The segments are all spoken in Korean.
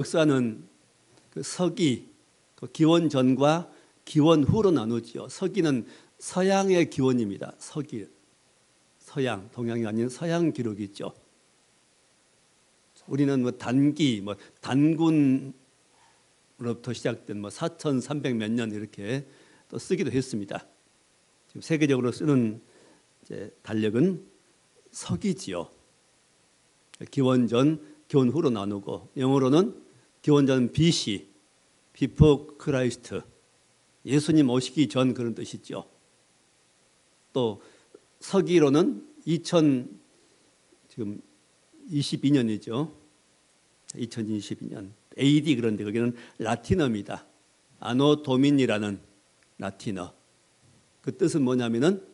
역사는 그 서기, 그 기원 전과 기원 후로 나누지요. 서기는 서양의 기원입니다. 서기, 서양, 동양이 아닌 서양 기록이죠. 우리는 뭐 단기, 단군으로부터 시작된 4,300 몇 년 이렇게 또 쓰기도 했습니다. 지금 세계적으로 쓰는 이제 달력은 서기지요. 기원 전, 기원 후로 나누고 영어로는 기원 전 BC, Before Christ, 예수님 오시기 전 그런 뜻이죠. 또 서기로는 2022년이죠. 2022년 AD 그런데 거기는 라틴어입니다. 아노 도미니라는 라틴어. 그 뜻은 뭐냐면은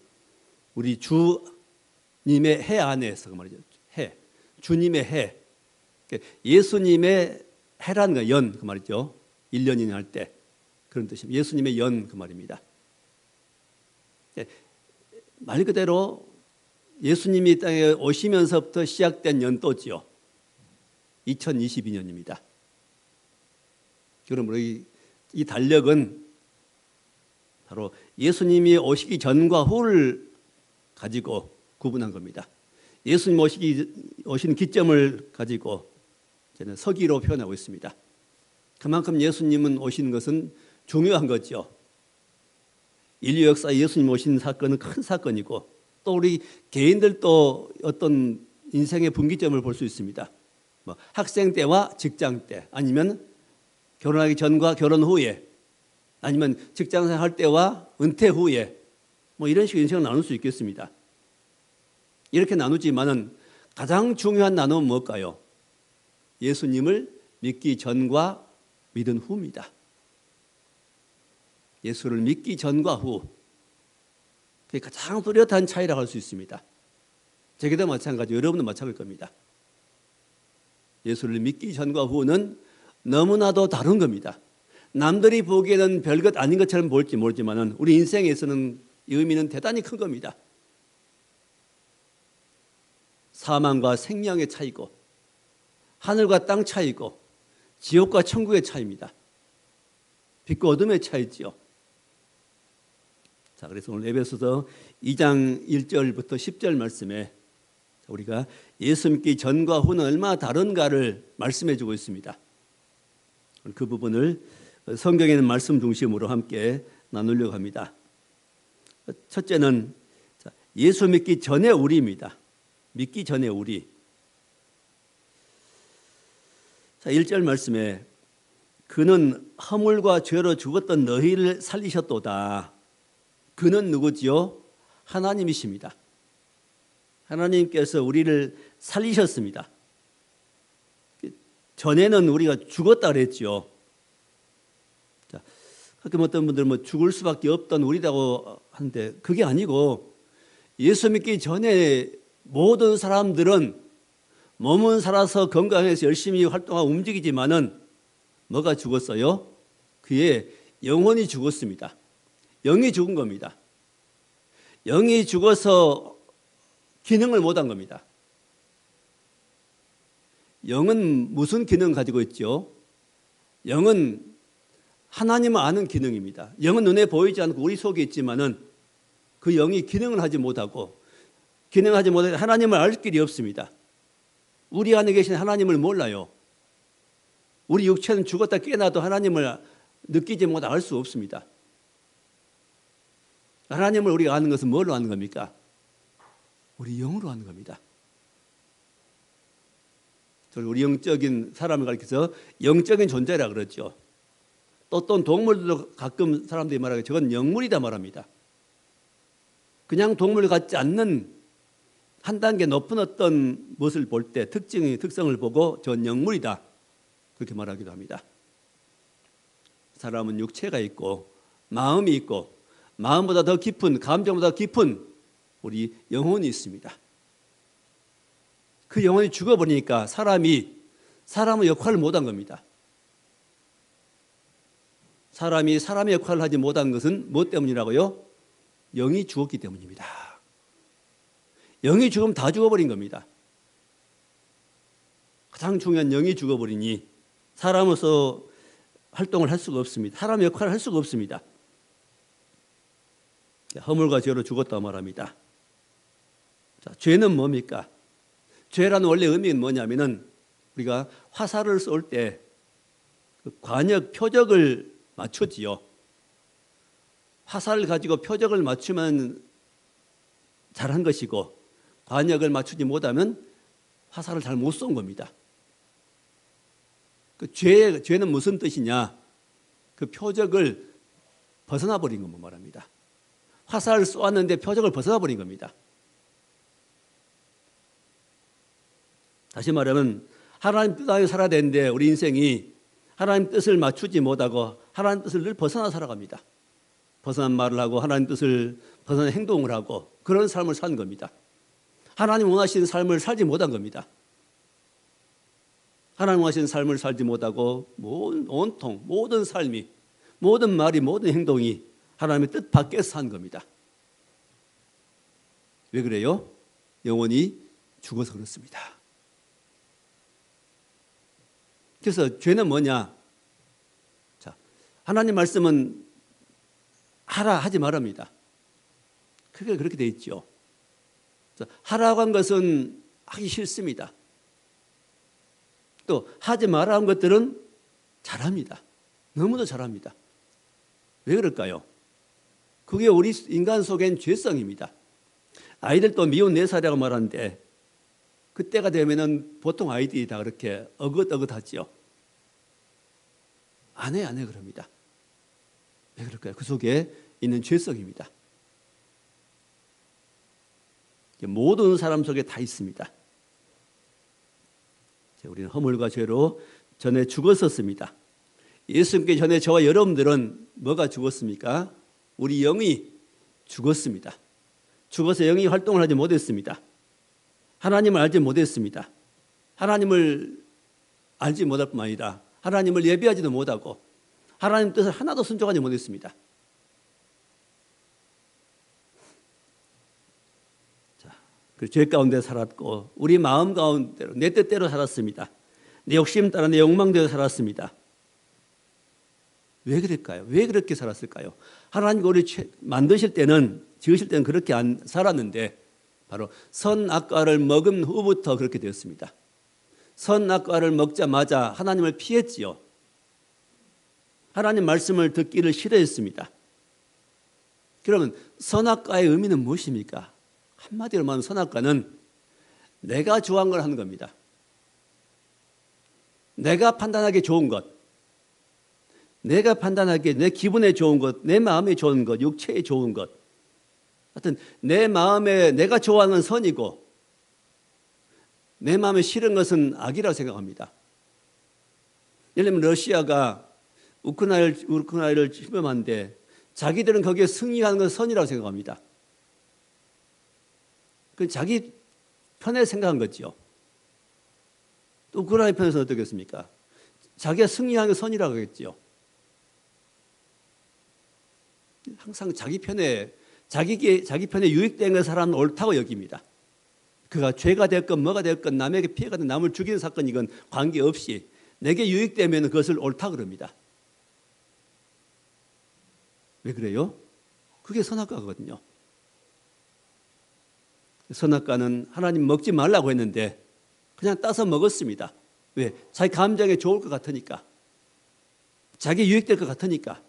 우리 주님의 해 안에서 그 말이죠. 해, 주님의 해, 예수님의 해라는 거 연 그 말이죠. 1년이나 할 때 그런 뜻입니다. 예수님의 연 그 말입니다. 말 그대로 예수님이 땅에 오시면서부터 시작된 연도지요. 2022년입니다. 그러므로 이 달력은 바로 예수님이 오시기 전과 후를 가지고 구분한 겁니다. 예수님 오신 기점을 가지고 저는 서기로 표현하고 있습니다. 그만큼 예수님은 오신 것은 중요한 거죠. 인류 역사에 예수님 오신 사건은 큰 사건이고 또 우리 개인들도 어떤 인생의 분기점을 볼 수 있습니다. 학생 때와 직장 때, 아니면 결혼하기 전과 결혼 후에, 아니면 직장생활 할 때와 은퇴 후에, 이런 식으로 인생을 나눌 수 있겠습니다. 이렇게 나누지만은 가장 중요한 나눔은 뭘까요? 예수님을 믿기 전과 믿은 후입니다. 예수를 믿기 전과 후, 그게 가장 뚜렷한 차이라고 할 수 있습니다. 제게도 마찬가지고 여러분도 마찬가지일 겁니다. 예수를 믿기 전과 후는 너무나도 다른 겁니다. 남들이 보기에는 별것 아닌 것처럼 보일지 모르지만 우리 인생에서는 이 의미는 대단히 큰 겁니다. 사망과 생명의 차이고 하늘과 땅 차이고 지옥과 천국의 차이입니다. 빛과 어둠의 차이지요. 자, 그래서 오늘 에베소서 2장 1절부터 10절 말씀에 우리가 예수 믿기 전과 후는 얼마나 다른가를 말씀해 주고 있습니다. 그 부분을 성경에 있는 말씀 중심으로 함께 나누려고 합니다. 첫째는 예수 믿기 전의 우리입니다. 믿기 전의 우리. 자, 1절 말씀에 그는 허물과 죄로 죽었던 너희를 살리셨도다. 그는 누구지요? 하나님이십니다. 하나님께서 우리를 살리셨습니다. 전에는 우리가 죽었다 그랬죠. 자, 가끔 어떤 분들은 죽을 수밖에 없던 우리라고 하는데 그게 아니고 예수 믿기 전에 모든 사람들은 몸은 살아서 건강해서 열심히 활동하고 움직이지만은 뭐가 죽었어요? 그의 영혼이 죽었습니다. 영이 죽은 겁니다. 영이 죽어서 기능을 못한 겁니다. 영은 무슨 기능 가지고 있죠? 영은 하나님을 아는 기능입니다. 영은 눈에 보이지 않고 우리 속에 있지만은 그 영이 기능을 하지 못하고 기능하지 못해 하나님을 알 길이 없습니다. 우리 안에 계신 하나님을 몰라요. 우리 육체는 죽었다 깨어나도 하나님을 느끼지 못하고 알 수 없습니다. 하나님을 우리가 아는 것은 뭘로 아는 겁니까? 우리 영으로 아는 겁니다. 우리 영적인 사람을 가리켜서 영적인 존재라 그러죠. 또 어떤 동물들도 가끔 사람들이 말하기에 저건 영물이다 말합니다. 그냥 동물 같지 않는 한 단계 높은 어떤 것을 볼 때 특성을 보고 저건 영물이다 그렇게 말하기도 합니다. 사람은 육체가 있고 마음이 있고 마음보다 더 깊은 감정보다 깊은 우리 영혼이 있습니다. 그 영혼이 죽어버리니까 사람의 역할을 못한 겁니다. 사람이 사람의 역할을 하지 못한 것은 무엇 때문이라고요? 영이 죽었기 때문입니다. 영이 죽으면 다 죽어버린 겁니다. 가장 중요한 영이 죽어버리니 사람으로서 활동을 할 수가 없습니다. 사람 역할을 할 수가 없습니다. 허물과 죄로 죽었다 말합니다. 자, 죄는 뭡니까? 죄라는 원래 의미는 뭐냐면은 우리가 화살을 쏠 때 그 관역 표적을 맞추지요. 화살을 가지고 표적을 맞추면 잘한 것이고 관역을 맞추지 못하면 화살을 잘 못 쏜 겁니다. 그 죄는 무슨 뜻이냐? 그 표적을 벗어나 버린 것만 말합니다. 화살을 쏘았는데 표적을 벗어나 버린 겁니다. 다시 말하면 하나님 뜻 안에 살아야 되는데 우리 인생이 하나님 뜻을 맞추지 못하고 하나님 뜻을 늘 벗어나 살아갑니다. 벗어난 말을 하고 하나님 뜻을 벗어난 행동을 하고 그런 삶을 사는 겁니다. 하나님 원하시는 삶을 살지 못한 겁니다. 하나님 원하시는 삶을 살지 못하고 온통 모든 삶이 모든 말이 모든 행동이 하나님의 뜻 밖에서 산 겁니다. 왜 그래요? 영혼이 죽어서 그렇습니다. 그래서 죄는 뭐냐? 자, 하나님 말씀은 하라 하지 말합니다. 그렇게 돼 있죠. 하라고 한 것은 하기 싫습니다. 또 하지 말아 한 것들은 잘합니다. 너무도 잘합니다. 왜 그럴까요? 그게 우리 인간 속엔 죄성입니다. 아이들도 미운 4살이라고 말하는데 그때가 되면은 보통 아이들이 다 그렇게 어긋어긋하지요. 안 해 그럽니다. 왜 그럴까요? 그 속에 있는 죄성입니다. 모든 사람 속에 다 있습니다. 우리는 허물과 죄로 전에 죽었었습니다. 예수님께 전에 저와 여러분들은 뭐가 죽었습니까? 우리 영이 죽었습니다. 죽어서 영이 활동을 하지 못했습니다. 하나님을 알지 못했습니다. 하나님을 알지 못할 뿐만 아니라 하나님을 예배하지도 못하고 하나님 뜻을 하나도 순종하지 못했습니다. 그 죄 가운데 살았고 우리 마음 가운데로 내 뜻대로 살았습니다. 내 욕심 따라 내 욕망대로 살았습니다. 왜 그럴까요? 왜 그렇게 살았을까요? 하나님이 우리 만드실 때는 지으실 때는 그렇게 안 살았는데 바로 선악과를 먹은 후부터 그렇게 되었습니다. 선악과를 먹자마자 하나님을 피했지요. 하나님 말씀을 듣기를 싫어했습니다. 그러면 선악과의 의미는 무엇입니까? 한마디로 말하면 선악과는 내가 좋아하는 걸 하는 겁니다. 내가 판단하기 좋은 것, 내가 판단하기에 내 기분에 좋은 것, 내 마음에 좋은 것, 육체에 좋은 것. 하여튼 내 마음에 내가 좋아하는 건 선이고 내 마음에 싫은 것은 악이라고 생각합니다. 예를 들면 러시아가 우크라이나를 침범하는데 자기들은 거기에 승리하는 건 선이라고 생각합니다. 그 자기 편에 생각한 거죠. 또 우크라이나 편에서는 어떻겠습니까? 자기가 승리하는 건 선이라고 하겠죠. 항상 자기 편에 유익되는 사람은 옳다고 여깁니다. 그가 죄가 됐건 뭐가 됐건 남에게 피해가 된 남을 죽이는 사건이건 관계없이 내게 유익되면 그것을 옳다고 그럽니다. 왜 그래요? 그게 선악과거든요. 선악과는 하나님 먹지 말라고 했는데 그냥 따서 먹었습니다. 왜? 자기 감정에 좋을 것 같으니까. 자기 유익될 것 같으니까.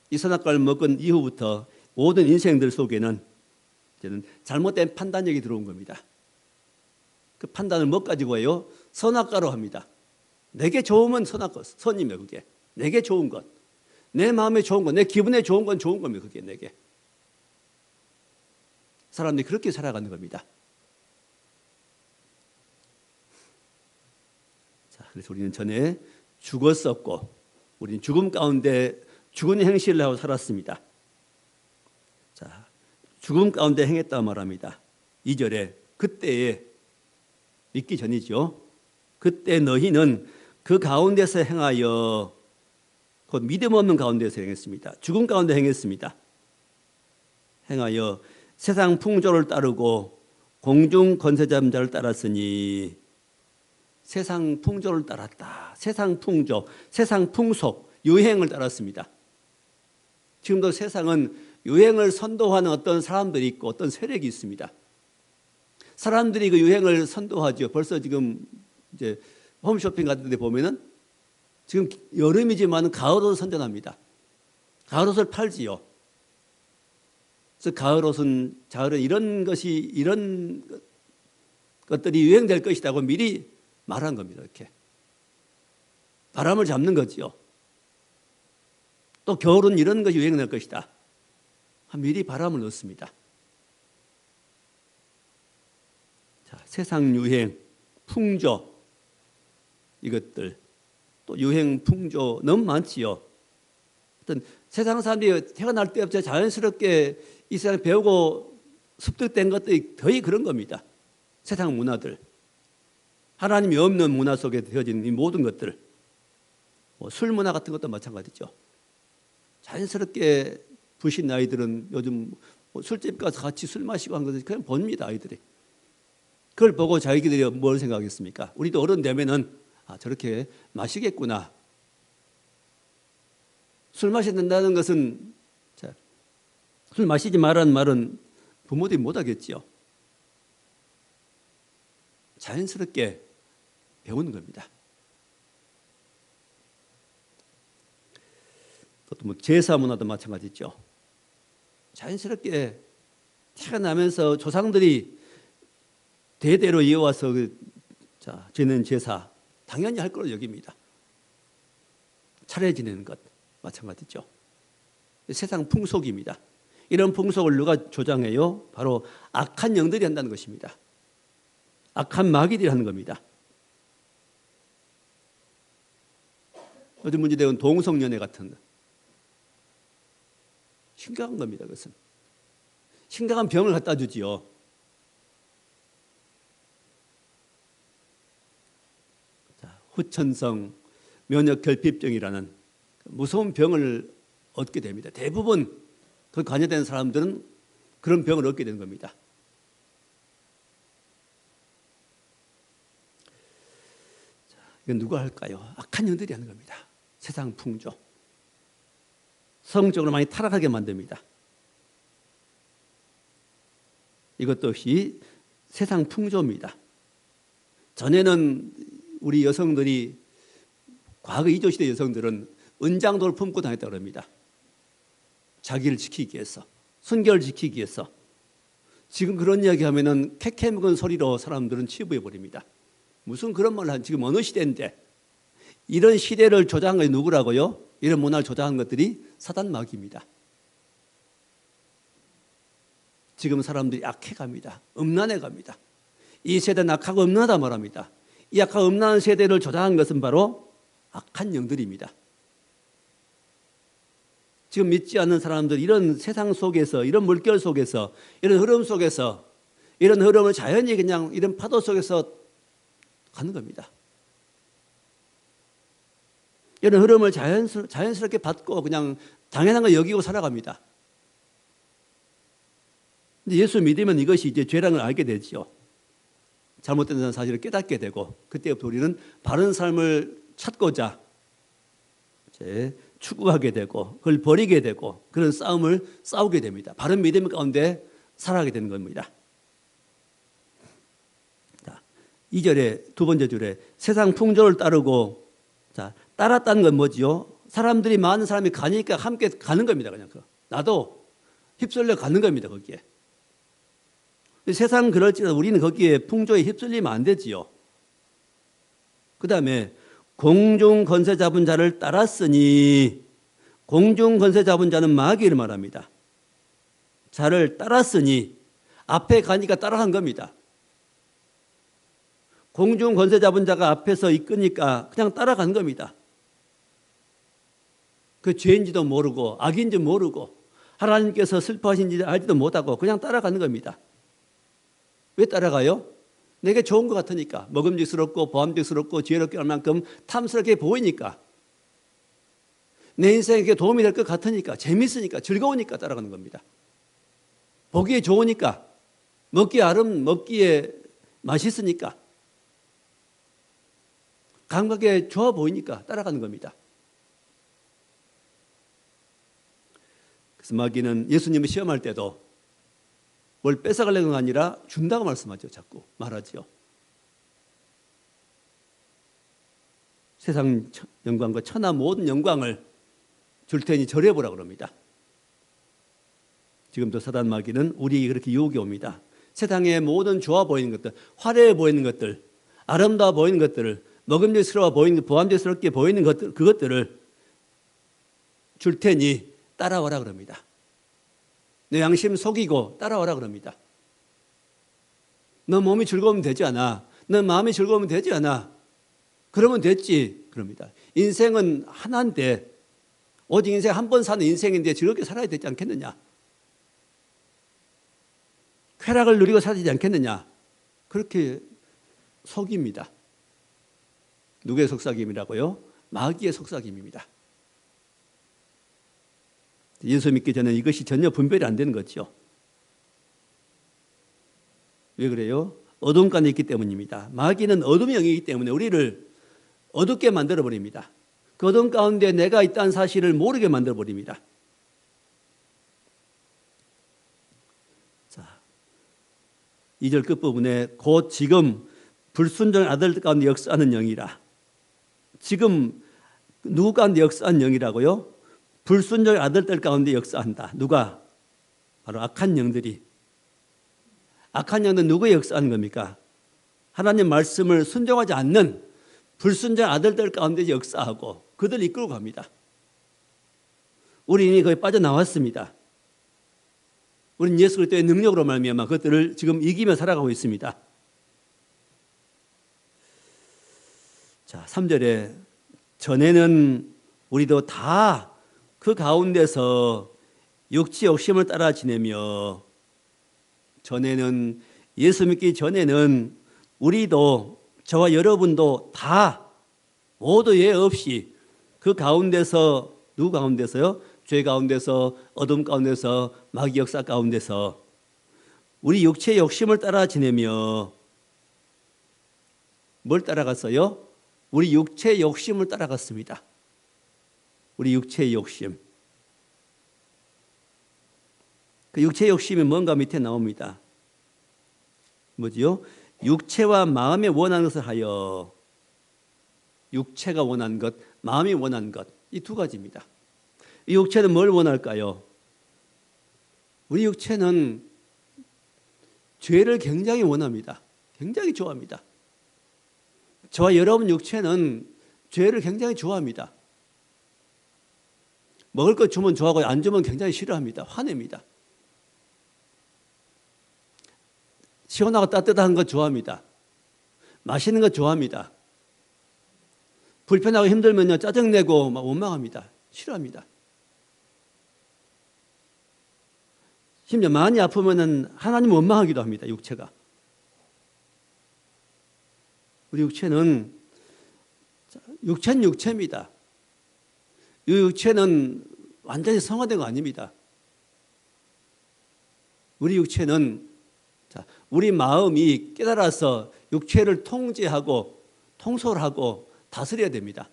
이 선악과를 먹은 이후부터 모든 인생들 속에는 이제는 잘못된 판단력이 들어온 겁니다. 그 판단을 뭐 가지고 해요? 선악과로 합니다. 내게 좋으면 선악과, 선이며 그게. 내게 좋은 것. 내 마음에 좋은 것, 내 기분에 좋은 건 좋은 겁니다. 그게 내게. 사람들이 그렇게 살아가는 겁니다. 자, 그래서 우리는 전에 죽었었고 우리는 죽음 가운데 죽은 행실을 하고 살았습니다. 자, 죽음 가운데 행했다 말합니다. 2절에 그때에 믿기 전이죠. 그때 너희는 그 가운데서 행하여 곧 믿음 없는 가운데서 행했습니다. 죽음 가운데 행했습니다. 행하여 세상 풍조를 따르고 공중 권세자를 따랐으니 세상 풍조를 따랐다. 세상 풍조, 세상 풍속, 유행을 따랐습니다. 지금도 세상은 유행을 선도하는 어떤 사람들이 있고 어떤 세력이 있습니다. 사람들이 그 유행을 선도하죠. 벌써 지금 이제 홈쇼핑 같은 데 보면은 지금 여름이지만 가을옷을 선전합니다. 가을옷을 팔지요. 그래서 가을은 이런 것들이 유행될 것이라고 미리 말한 겁니다. 이렇게 바람을 잡는 거지요. 또 겨울은 이런 것이 유행될 것이다. 미리 바람을 넣습니다. 자, 세상 유행, 풍조 이것들 또 유행, 풍조 너무 많지요. 어떤 세상 사람들이 태어날 때부터 자연스럽게 이 세상에 배우고 습득된 것들이 거의 그런 겁니다. 세상 문화들. 하나님이 없는 문화 속에 되어진 이 모든 것들. 술 문화 같은 것도 마찬가지죠. 자연스럽게 부신 아이들은 요즘 술집 가서 같이 술 마시고 한 것을 그냥 봅니다, 아이들이. 그걸 보고 자기들이 뭘 생각하겠습니까? 우리도 어른 되면은 저렇게 마시겠구나. 술 마신다는 것은 술 마시지 말라는 말은 부모들이 못하겠지요. 자연스럽게 배우는 겁니다. 또 제사 문화도 마찬가지죠. 자연스럽게 태어나면서 조상들이 대대로 이어와서 지내는 제사 당연히 할 거로 여깁니다. 차례 지내는 것 마찬가지죠. 세상 풍속입니다. 이런 풍속을 누가 조장해요? 바로 악한 영들이 한다는 것입니다. 악한 마귀들이 하는 겁니다. 요즘 문제되는 동성연애 같은 것. 심각한 겁니다. 그것은. 심각한 병을 갖다 주지요. 후천성 면역결핍증이라는 무서운 병을 얻게 됩니다. 대부분 그 관여된 사람들은 그런 병을 얻게 되는 겁니다. 이건 누가 할까요? 악한 영들이 하는 겁니다. 세상 풍조. 성적으로 많이 타락하게 만듭니다. 이것도 역시 세상 풍조입니다. 전에는 우리 여성들이 과거 이조시대 여성들은 은장도를 품고 다녔다고 합니다. 자기를 지키기 위해서, 순결을 지키기 위해서. 지금 그런 이야기 하면은 캐캐묵은 소리로 사람들은 치부해 버립니다. 무슨 그런 말을 한 지금 어느 시대인데 이런 시대를 조장한 것이 누구라고요? 이런 문화를 조장한 것들이 사단 마귀입니다. 지금 사람들이 악해 갑니다. 음란해 갑니다. 이 세대는 악하고 음란하다 말합니다. 이 악하고 음란한 세대를 조장한 것은 바로 악한 영들입니다. 지금 믿지 않는 사람들 이런 세상 속에서 이런 물결 속에서 이런 흐름 속에서 이런 흐름을 자연히 그냥 이런 파도 속에서 가는 겁니다. 이런 흐름을 자연스럽게 받고 그냥 당연한 걸 여기고 살아갑니다. 근데 예수 믿으면 이것이 이제 죄라는 걸 알게 되죠. 잘못된 사실을 깨닫게 되고 그때부터 우리는 바른 삶을 찾고자 이제 추구하게 되고 그걸 버리게 되고 그런 싸움을 싸우게 됩니다. 바른 믿음 가운데 살아가게 되는 겁니다. 2절에 두 번째 줄에 세상 풍조를 따르고 따랐다는 건 뭐지요? 사람들이 많은 사람이 가니까 함께 가는 겁니다. 그냥 나도 휩쓸려 가는 겁니다. 거기에. 세상 그럴지라도 우리는 거기에 풍조에 휩쓸리면 안 되지요. 그 다음에 공중 권세 잡은 자를 따랐으니 공중 권세 잡은 자는 마귀를 말합니다. 자를 따랐으니 앞에 가니까 따라간 겁니다. 공중 권세 잡은 자가 앞에서 이끄니까 그냥 따라간 겁니다. 그 죄인지도 모르고 악인지 모르고 하나님께서 슬퍼하신지 알지도 못하고 그냥 따라가는 겁니다. 왜 따라가요? 내게 좋은 것 같으니까 먹음직스럽고 보암직스럽고 지혜롭게 할 만큼 탐스럽게 보이니까 내 인생에 도움이 될 것 같으니까 재밌으니까 즐거우니까 따라가는 겁니다. 보기에 좋으니까 먹기에 맛있으니까 감각에 좋아 보이니까 따라가는 겁니다. 그래서 마귀는 예수님을 시험할 때도 뭘 뺏어가려는 게 아니라 준다고 말씀하죠. 자꾸 말하죠. 세상 영광과 천하 모든 영광을 줄 테니 절해보라 그럽니다. 지금도 사단 마귀는 우리에게 그렇게 유혹이 옵니다. 세상의 모든 좋아 보이는 것들, 화려해 보이는 것들, 아름다워 보이는 것들을, 먹음직스러워 보이는, 보암직스럽게 보이는 것들, 그것들을 줄 테니 따라와라 그럽니다. 내 양심 속이고 따라와라 그럽니다. 너 몸이 즐거우면 되지 않아. 너 마음이 즐거우면 되지 않아. 그러면 됐지 그럽니다. 인생은 하나인데 오직 인생 한 번 사는 인생인데 즐겁게 살아야 되지 않겠느냐. 쾌락을 누리고 살아야 되지 않겠느냐. 그렇게 속입니다. 누구의 속삭임이라고요? 마귀의 속삭임입니다. 예수 믿기 전에 이것이 전혀 분별이 안 되는 거죠. 왜 그래요? 어둠간에 있기 때문입니다. 마귀는 어둠의 영이기 때문에 우리를 어둡게 만들어버립니다. 그 어둠 가운데 내가 있다는 사실을 모르게 만들어버립니다. 자, 2절 끝부분에 곧 지금 불순종의 아들 가운데 역사하는 영이라. 지금 누구 가운데 역사하는 영이라고요? 불순종의 아들들 가운데 역사한다. 누가? 바로 악한 영들이. 악한 영들은 누구의 역사하는 겁니까? 하나님 말씀을 순종하지 않는 불순종의 아들들 가운데 역사하고 그들을 이끌고 갑니다. 우리 이미 거기 빠져나왔습니다. 우리는 예수 그리스도의 능력으로 말미암아 그것들을 지금 이기며 살아가고 있습니다. 자, 3절에 전에는 우리도 다 그 가운데서 육체 욕심을 따라 지내며 전에는 예수 믿기 전에는 우리도 저와 여러분도 다 모두 예 없이 그 가운데서 누구 가운데서요? 죄 가운데서 어둠 가운데서 마귀 역사 가운데서 우리 육체의 욕심을 따라 지내며 뭘 따라갔어요? 우리 육체의 욕심을 따라갔습니다. 우리 육체의 욕심. 그 육체의 욕심이 뭔가 밑에 나옵니다. 뭐지요? 육체와 마음이 원하는 것을 하여. 육체가 원하는 것, 마음이 원하는 것, 이 두 가지입니다. 이 육체는 뭘 원할까요? 우리 육체는 죄를 굉장히 원합니다. 굉장히 좋아합니다. 저와 여러분 육체는 죄를 굉장히 좋아합니다. 먹을 것 주면 좋아하고 안 주면 굉장히 싫어합니다. 화냅니다. 시원하고 따뜻한 것 좋아합니다. 맛있는 것 좋아합니다. 불편하고 힘들면요 짜증내고 막 원망합니다. 싫어합니다. 심지어 많이 아프면은 하나님 원망하기도 합니다. 육체가. 우리 육체는 육체는 육체입니다. 이 육체는 완전히 성화된 거 아닙니다. 우리 육체는 우리 마음이 깨달아서 육체를 통제하고 통솔하고 다스려야 됩니다.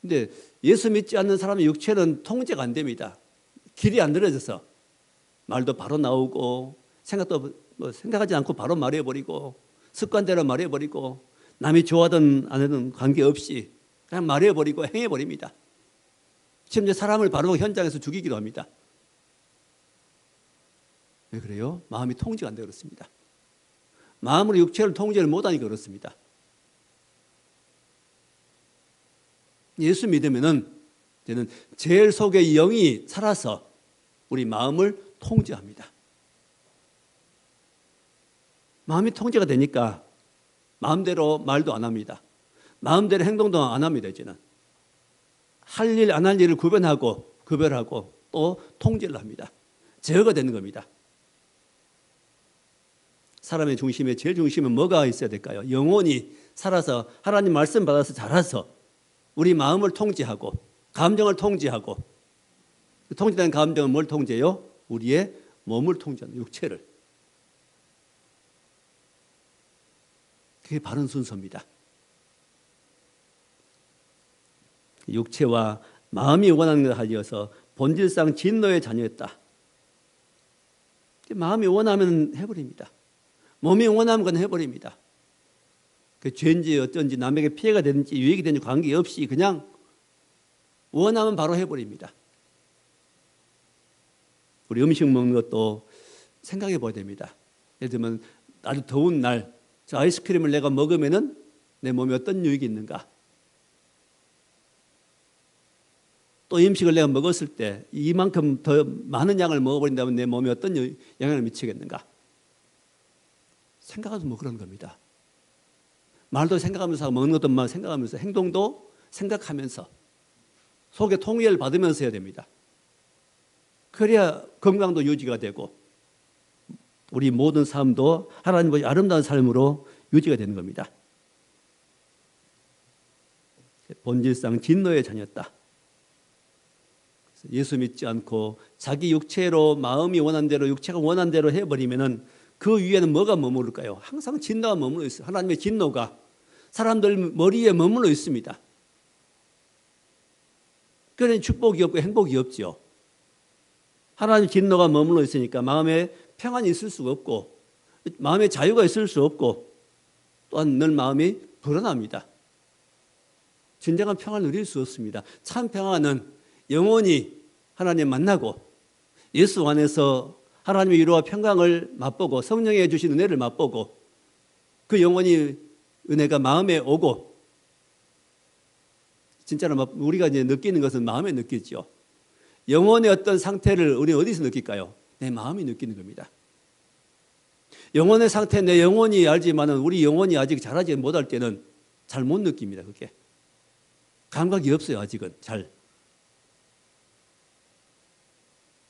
근데 예수 믿지 않는 사람의 육체는 통제가 안 됩니다. 길이 안 늘어져서 말도 바로 나오고 생각도 생각하지 않고 바로 말해버리고 습관대로 말해버리고 남이 좋아하든 안 하든 관계없이 그냥 말해버리고 행해버립니다. 심지어 사람을 바로 현장에서 죽이기도 합니다. 왜 그래요? 마음이 통제가 안 되어 그렇습니다. 마음으로 육체를 통제를 못하니까 그렇습니다. 예수 믿으면은 이제는 죄 속에 영이 살아서 우리 마음을 통제합니다. 마음이 통제가 되니까 마음대로 말도 안 합니다. 마음대로 행동도 안 합니다. 이제는 할 일 안 할 일을 구별하고 또 통제를 합니다. 제어가 되는 겁니다. 사람의 중심에 제일 중심은 뭐가 있어야 될까요? 영혼이 살아서 하나님 말씀 받아서 자라서 우리 마음을 통제하고 감정을 통제하고 통제된 감정은 뭘 통제해요? 우리의 몸을 통제하는 육체를. 그게 바른 순서입니다. 육체와 마음이 원하는 것을 하여서 본질상 진노의 자녀였다. 마음이 원하면 해버립니다. 몸이 원하는 건 해버립니다. 그 죄인지 어쩐지 남에게 피해가 되는지 유익이 되는지 관계없이 그냥 원하면 바로 해버립니다. 우리 음식 먹는 것도 생각해 봐야 됩니다. 예를 들면 아주 더운 날 저 아이스크림을 내가 먹으면은 내 몸에 어떤 유익이 있는가? 또 이 음식을 내가 먹었을 때 이만큼 더 많은 양을 먹어버린다면 내 몸에 어떤 영향을 미치겠는가? 생각하면서 뭐 그런 겁니다. 말도 생각하면서 먹는 것도 막 생각하면서 행동도 생각하면서 속에 통일을 받으면서 해야 됩니다. 그래야 건강도 유지가 되고 우리 모든 삶도 하나님의 아름다운 삶으로 유지가 되는 겁니다. 본질상 진노의 자녀였다. 예수 믿지 않고 자기 육체로 마음이 원한 대로 육체가 원한 대로 해버리면은 그 위에는 뭐가 머무를까요? 항상 진노가 머물러 있어요. 하나님의 진노가 사람들 머리에 머물러 있습니다. 그러니 축복이 없고 행복이 없지요. 하나님의 진노가 머물러 있으니까 마음에 평안이 있을 수가 없고 마음에 자유가 있을 수 없고 또한 늘 마음이 불안합니다. 진정한 평안을 누릴 수 없습니다. 참 평안은 영원히 하나님 만나고 예수 안에서 하나님의 위로와 평강을 맛보고 성령의 주신 은혜를 맛보고 그 영원히 은혜가 마음에 오고 진짜로 우리가 이제 느끼는 것은 마음에 느끼죠. 영혼의 어떤 상태를 우리는 어디서 느낄까요? 내 마음이 느끼는 겁니다. 영혼의 상태 내 영혼이 알지만 우리 영혼이 아직 잘하지 못할 때는 잘 못 느낍니다. 그게 감각이 없어요. 아직은 잘.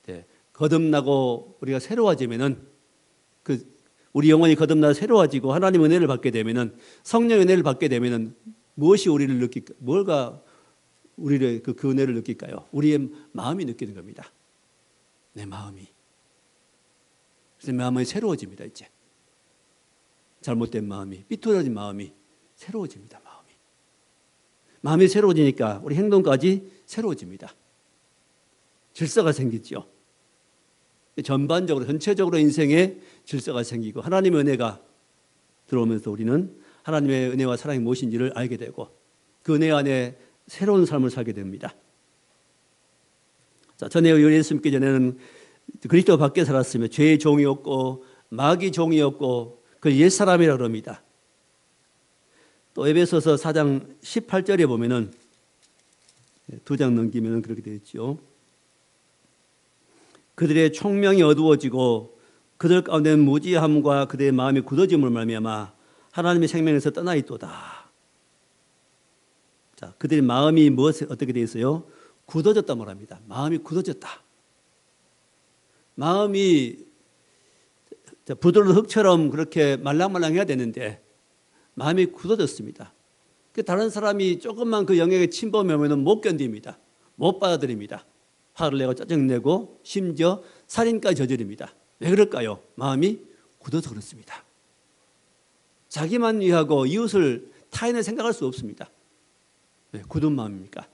네. 거듭나고 우리가 새로워지면은 우리 영혼이 거듭나 새로워지고 하나님 은혜를 받게 되면은 성령 은혜를 받게 되면은 무엇이 우리를 느낄까? 뭐가 우리를 그 은혜를 느낄까요? 우리의 마음이 느끼는 겁니다. 내 마음이. 그래서 마음이 새로워집니다. 이제 잘못된 마음이 삐뚤어진 마음이 새로워집니다. 마음이 새로워지니까 우리 행동까지 새로워집니다. 질서가 생기죠. 전반적으로 전체적으로 인생에 질서가 생기고 하나님의 은혜가 들어오면서 우리는 하나님의 은혜와 사랑이 무엇인지를 알게 되고 그 은혜 안에 새로운 삶을 살게 됩니다. 자, 전에 예수 믿기 전에는 그리스도 밖에 살았으며 죄의 종이었고 마귀 종이었고 그 옛사람이라고 그럽니다. 또 에베소서 4장 18절에 보면은 2장 넘기면은 그렇게 되어 있죠. 그들의 총명이 어두워지고 그들 가운데는 무지함과 그들의 마음이 굳어짐을 말미암아 하나님의 생명에서 떠나 있도다. 자, 그들의 마음이 어떻게 되어 있어요? 굳어졌다 말합니다. 마음이 굳어졌다. 마음이 부드러운 흙처럼 그렇게 말랑말랑해야 되는데 마음이 굳어졌습니다. 다른 사람이 조금만 그 영역에 침범하면 못 견딥니다. 못 받아들입니다. 화를 내고 짜증내고 심지어 살인까지 저지릅니다. 왜 그럴까요? 마음이 굳어서 그렇습니다. 자기만 위하고 이웃을 타인을 생각할 수 없습니다. 왜 굳은 마음입니까?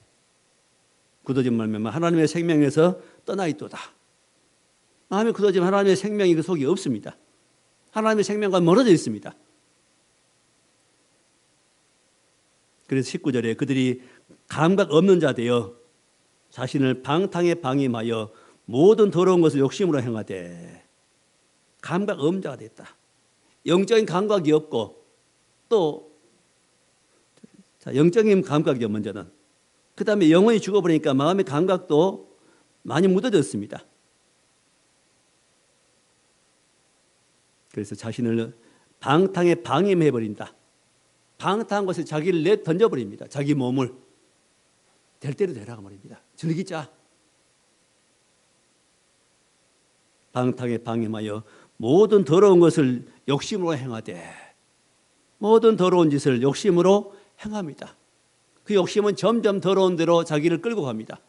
굳어진 마음이면 하나님의 생명에서 떠나 있도다. 마음이 굳어지면 하나님의 생명이 그 속에 없습니다. 하나님의 생명과 멀어져 있습니다. 그래서 19절에 그들이 감각 없는 자 되어 자신을 방탕에 방임하여 모든 더러운 것을 욕심으로 행하되 감각 없는 자가 됐다. 영적인 감각이 없고 또 영적인 감각이죠. 먼저는. 그 다음에 영혼이 죽어버리니까 마음의 감각도 많이 묻어졌습니다. 그래서 자신을 방탕에 방임해버린다. 방탕한 것에 자기를 내 던져버립니다. 자기 몸을 될 대로 되라고 말입니다. 즐기자. 방탕에 방임하여 모든 더러운 것을 욕심으로 행하되 모든 더러운 짓을 욕심으로 행합니다. 그 욕심은 점점 더러운 대로 자기를 끌고 갑니다.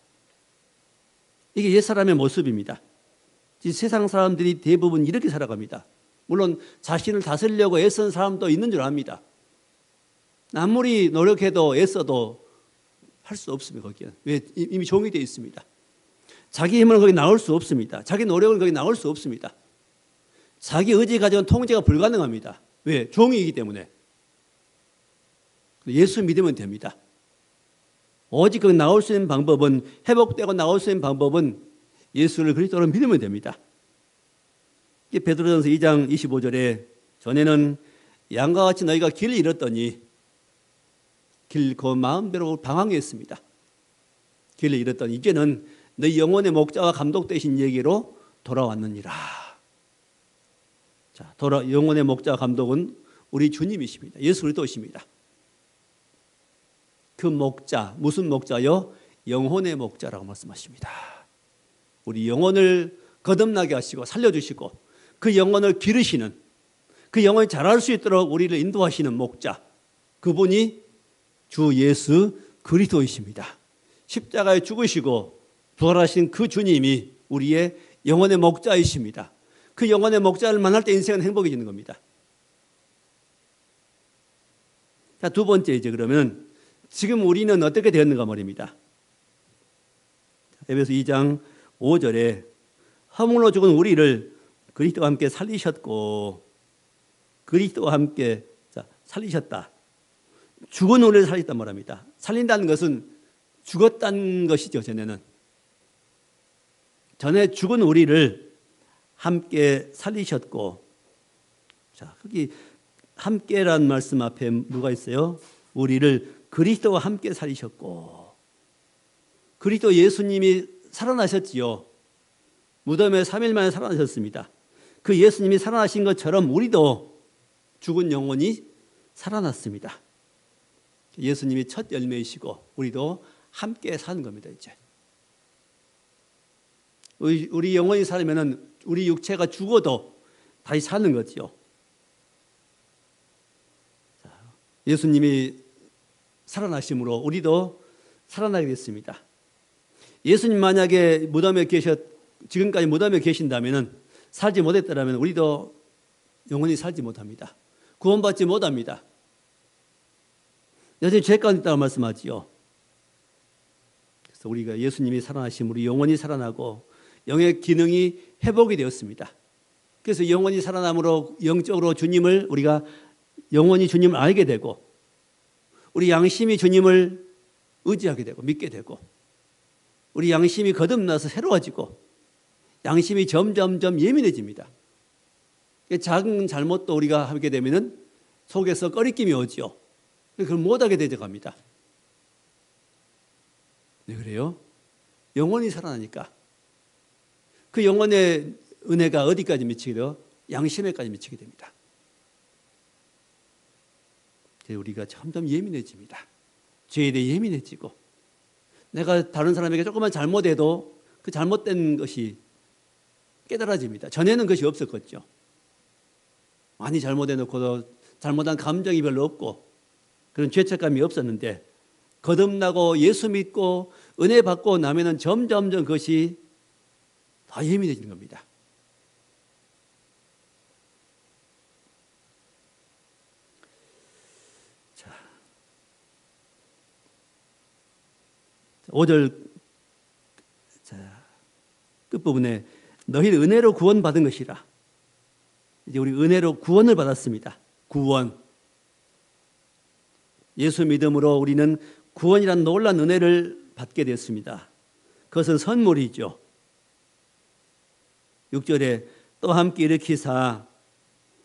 이게 옛사람의 모습입니다. 세상 사람들이 대부분 이렇게 살아갑니다. 물론 자신을 다스리려고 애쓴 사람도 있는 줄 압니다. 아무리 노력해도 애써도 할 수 없습니다. 거기는. 왜? 이미 종이 되어 있습니다. 자기 힘으로 거기 나올 수 없습니다. 자기 노력은 거기 나올 수 없습니다. 자기 의지 가지고는 통제가 불가능합니다. 왜? 종이기 때문에. 예수 믿으면 됩니다. 오직 그 나올 수 있는 방법은, 회복되고 나올 수 있는 방법은 예수를 그리스도로 믿으면 됩니다. 베드로전서 2장 25절에 전에는 양과 같이 너희가 길을 잃었더니 길고 마음대로 방황했습니다. 길을 잃었더니 이제는 너희 영혼의 목자와 감독 되신 얘기로 돌아왔느니라. 자, 영혼의 목자와 감독은 우리 주님이십니다. 예수 그리스도이십니다. 그 목자, 무슨 목자요? 영혼의 목자라고 말씀하십니다. 우리 영혼을 거듭나게 하시고 살려주시고 그 영혼을 기르시는, 그 영혼이 자랄 수 있도록 우리를 인도하시는 목자, 그분이 주 예수 그리스도이십니다. 십자가에 죽으시고 부활하신 그 주님이 우리의 영혼의 목자이십니다. 그 영혼의 목자를 만날 때 인생은 행복해지는 겁니다. 자, 두 번째 이제 그러면 지금 우리는 어떻게 되었는가 말입니다. 에베소 2장 5절에 허물로 죽은 우리를 그리스도와 함께 살리셨고, 그리스도와 함께 살리셨다. 죽은 우리를 살렸단 말입니다. 살린다는 것은 죽었다는 것이죠. 전에 죽은 우리를 함께 살리셨고, 자, 거기 함께란 말씀 앞에 뭐가 있어요? 우리를 그리스도와 함께 살리셨고, 그리스도 예수님이 살아나셨지요. 무덤에 3일 만에 살아나셨습니다. 그 예수님이 살아나신 것처럼 우리도 죽은 영혼이 살아났습니다. 예수님이 첫 열매이시고 우리도 함께 사는 겁니다. 이제 우리 영혼이 살면은 우리 육체가 죽어도 다시 사는 거지요. 예수님이 살아나심으로 우리도 살아나게 됐습니다. 예수님 만약에 지금까지 무덤에 계신다면은, 살지 못했더라면 우리도 영원히 살지 못합니다. 구원받지 못합니다. 여전히 죄 가운데 있다고 말씀하지요. 그래서 우리가 예수님이 살아나심 우리 영혼이 살아나고 영의 기능이 회복이 되었습니다. 그래서 영혼이 살아남으로 영적으로 우리가 영원히 주님을 알게 되고, 우리 양심이 주님을 의지하게 되고 믿게 되고, 우리 양심이 거듭나서 새로워지고 양심이 점점점 예민해집니다. 작은 잘못도 우리가 하게 되면 속에서 꺼리낌이 오지요. 그걸 못하게 되져 갑니다. 네, 그래요? 영혼이 살아나니까 그 영혼의 은혜가 어디까지 미치게 돼요? 양심에까지 미치게 됩니다. 우리가 점점 예민해집니다. 죄에 대해 예민해지고, 내가 다른 사람에게 조금만 잘못해도 그 잘못된 것이 깨달아집니다. 전에는 그것이 없었겠죠. 많이 잘못해놓고도 잘못한 감정이 별로 없고 그런 죄책감이 없었는데, 거듭나고 예수 믿고 은혜 받고 나면은 점점점 그것이 더 예민해지는 겁니다. 자, 5절 끝부분에 너희를 은혜로 구원받은 것이라. 이제 우리 은혜로 구원을 받았습니다. 구원. 예수 믿음으로 우리는 구원이라는 놀라운 은혜를 받게 됐습니다. 그것은 선물이죠. 6절에 또 함께 일으키사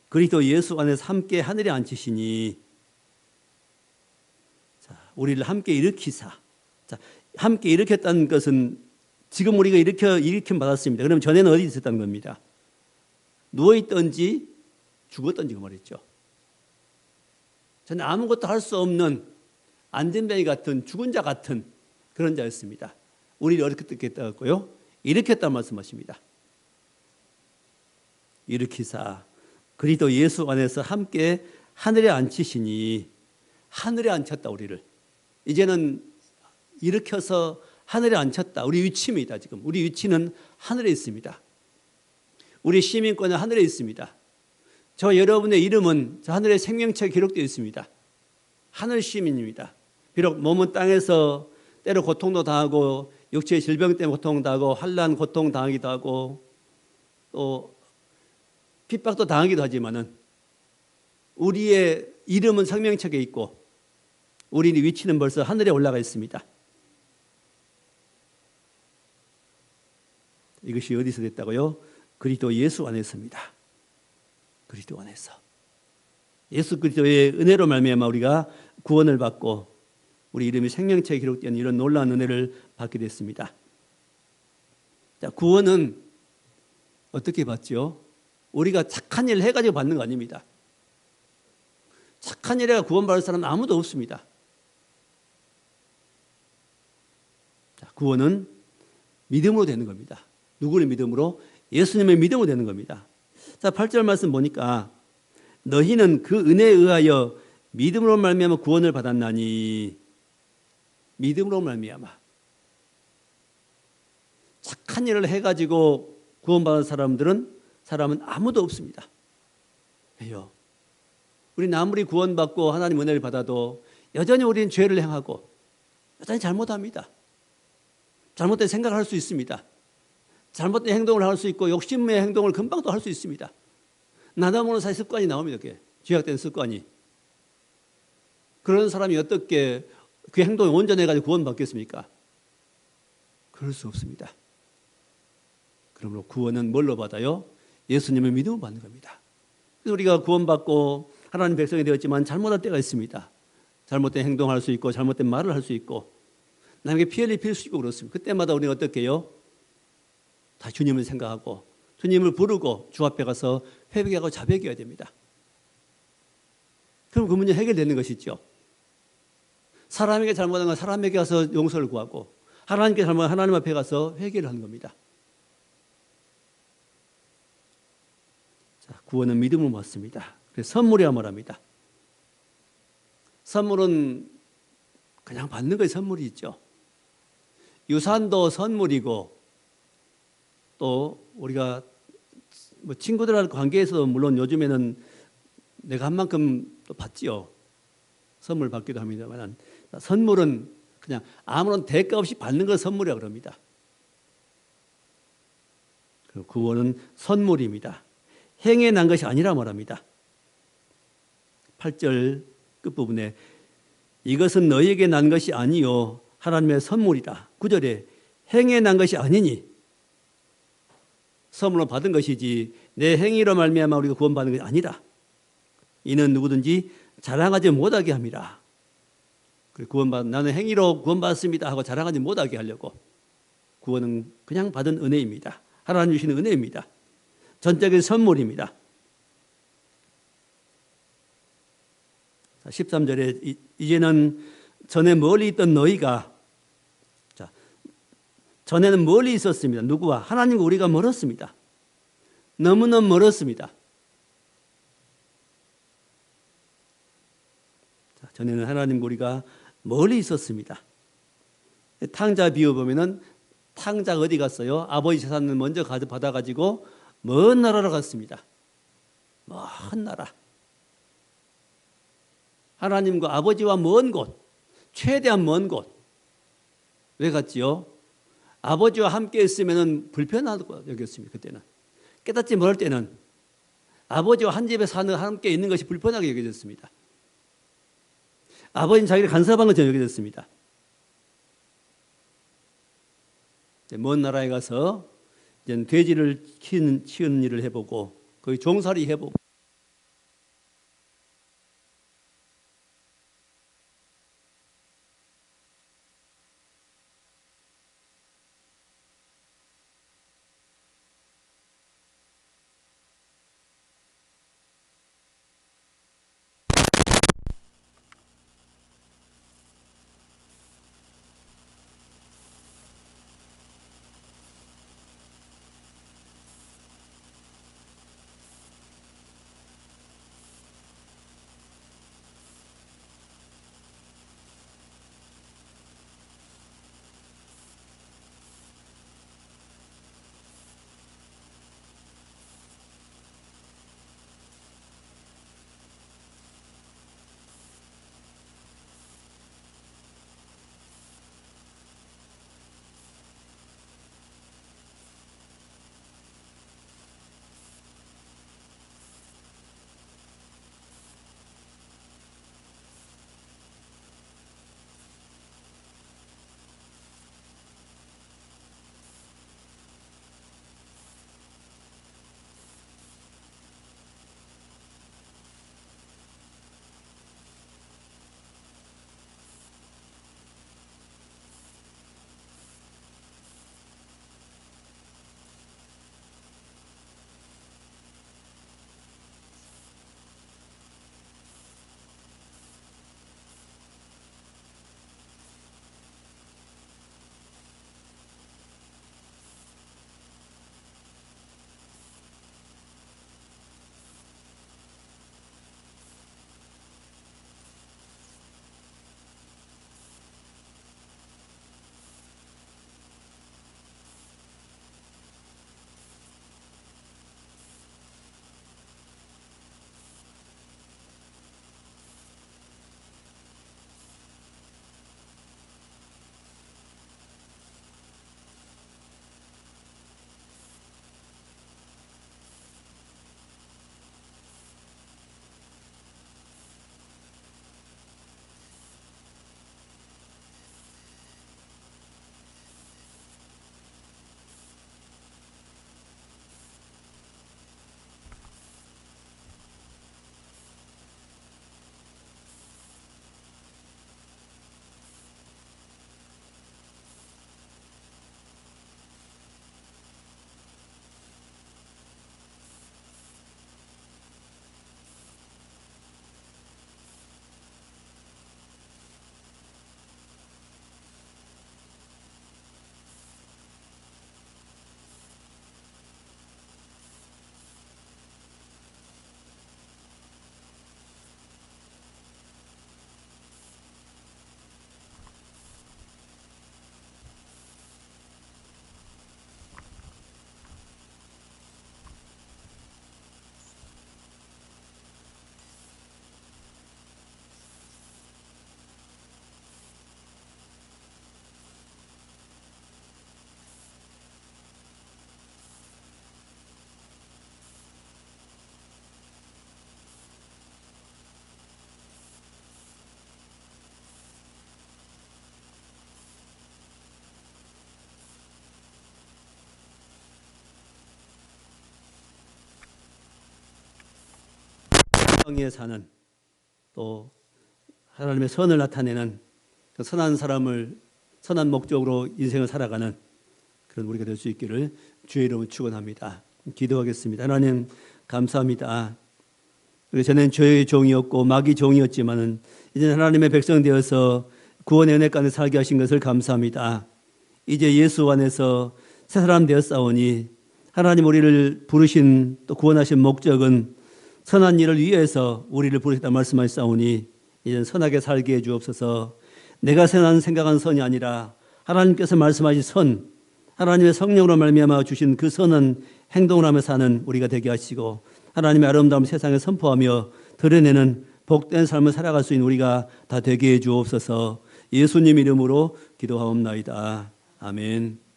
그리스도 예수 안에서 함께 하늘에 앉히시니. 자, 우리를 함께 일으키사. 자, 함께 일으켰다는 것은 지금 우리가 일으킴 받았습니다. 그러면 전에는 어디 있었다는 겁니다. 누워있든지 죽었든지 그 말이죠. 저는 아무것도 할 수 없는 안전뱅이 같은 죽은 자 같은 그런 자였습니다. 우리를 어떻게 했다고요? 일으켰다는 말씀하십니다. 일으키사 그리스도 예수 안에서 함께 하늘에 앉히시니. 하늘에 앉혔다 우리를. 이제는 일으켜서 하늘에 앉혔다. 우리 위치입니다. 지금 우리 위치는 하늘에 있습니다. 우리 시민권은 하늘에 있습니다. 저 여러분의 이름은 저 하늘의 생명책에 기록되어 있습니다. 하늘 시민입니다. 비록 몸은 땅에서 때로 고통도 당하고 육체의 질병 때문에 고통당하고 환난 고통 당하기도 하고 또 핍박도 당하기도 하지만은 우리의 이름은 생명책에 있고 우리의 위치는 벌써 하늘에 올라가 있습니다. 이것이 어디서 됐다고요? 그리스도 예수 안에서입니다. 그리스도 안에서. 예수 그리스도의 은혜로 말미암아 우리가 구원을 받고 우리 이름이 생명책에 기록된 이런 놀라운 은혜를 받게 됐습니다. 자, 구원은 어떻게 받죠? 우리가 착한 일을 해가지고 받는 거 아닙니다. 착한 일에 구원받을 사람은 아무도 없습니다. 자, 구원은 믿음으로 되는 겁니다. 누구를 믿음으로? 예수님의 믿음으로 되는 겁니다. 자, 8절 말씀 보니까 너희는 그 은혜에 의하여 믿음으로 말미암아 구원을 받았나니. 믿음으로 말미암아. 착한 일을 해가지고 구원받은 사람은 아무도 없습니다. 왜요? 우리는 아무리 구원받고 하나님 은혜를 받아도 여전히 우리는 죄를 행하고 여전히 잘못합니다. 잘못된 생각을 할 수 있습니다. 잘못된 행동을 할 수 있고 욕심의 행동을 금방 또 할 수 있습니다. 나다모는 사실 습관이 나옵니다. 그게 죄악된 습관이. 그런 사람이 어떻게 그 행동이 온전해가지고 구원받겠습니까? 그럴 수 없습니다. 그러므로 구원은 뭘로 받아요? 예수님의 믿음을 받는 겁니다. 그래서 우리가 구원받고 하나님 백성이 되었지만 잘못할 때가 있습니다. 잘못된 행동을 할 수 있고 잘못된 말을 할 수 있고 남에게 피해를 입힐 수 있고 그렇습니다. 그때마다 우리는 어떻게 해요? 다 주님을 생각하고 주님을 부르고 주 앞에 가서 회개하고 자백해야 됩니다. 그럼 그 문제 해결되는 것이죠. 사람에게 잘못한 건 사람에게 가서 용서를 구하고 하나님께 잘못한 하나님 앞에 가서 회개를 하는 겁니다. 자, 구원은 믿음으로 받습니다. 그래서 선물이라 말합니다. 선물은 그냥 받는 것이 선물이 있죠. 유산도 선물이고 또 우리가 뭐 친구들하고 관계에서도 물론 요즘에는 내가 한 만큼 또 받지요. 선물 받기도 합니다만 선물은 그냥 아무런 대가 없이 받는 걸 선물이라고 그럽니다. 그리고 구원은 선물입니다. 행에 난 것이 아니라 말합니다. 8절 끝부분에 이것은 너희에게 난 것이 아니요 하나님의 선물이다. 9절에 행에 난 것이 아니니 선물로 받은 것이지 내 행위로 말미암아 우리가 구원받는 것이 아니라 이는 누구든지 자랑하지 못하게 함이라. 나는 행위로 구원받았습니다 하고 자랑하지 못하게 하려고. 구원은 그냥 받은 은혜입니다. 하나님 주시는 은혜입니다. 전적인 선물입니다. 13절에 이제는 전에 멀리 있던 너희가, 전에는 멀리 있었습니다. 누구와? 하나님과 우리가 멀었습니다. 너무너무 멀었습니다. 전에는 하나님과 우리가 멀리 있었습니다. 탕자 비유 보면은 탕자가 어디 갔어요? 아버지 재산을 먼저 받아가지고 먼 나라로 갔습니다. 먼 나라. 하나님과 아버지와 먼 곳, 최대한 먼 곳. 왜 갔지요? 아버지와 함께 있으면 불편하다고 여겼습니다. 그때는. 깨닫지 못할 때는 아버지와 한 집에 사는 함께 있는 것이 불편하게 여겨졌습니다. 아버지는 자기를 간섭한 것처럼 여겨졌습니다. 먼 나라에 가서 이제 돼지를 키우는 일을 해보고 거기 종살이 해보고 세상에 사는 또 하나님의 선을 나타내는 그 선한 사람을 선한 목적으로 인생을 살아가는 그런 우리가 될 수 있기를 주의 이름으로 축원합니다. 기도하겠습니다. 하나님 감사합니다. 우리 전엔 죄의 종이었고 마귀 종이었지만은 이제 하나님의 백성 되어서 구원의 은혜 가운데 살게 하신 것을 감사합니다. 이제 예수 안에서 새 사람 되었사오니 하나님 우리를 부르신 또 구원하신 목적은 선한 일을 위해서 우리를 부르셨다 말씀하셨사오니 이제 선하게 살게 해 주옵소서. 내가 생각한 선이 아니라 하나님께서 말씀하신 선, 하나님의 성령으로 말미암아 주신 그 선한 행동을 하며 사는 우리가 되게 하시고 하나님의 아름다움 세상에 선포하며 드러내는 복된 삶을 살아갈 수 있는 우리가 다 되게 해 주옵소서. 예수님 이름으로 기도하옵나이다. 아멘.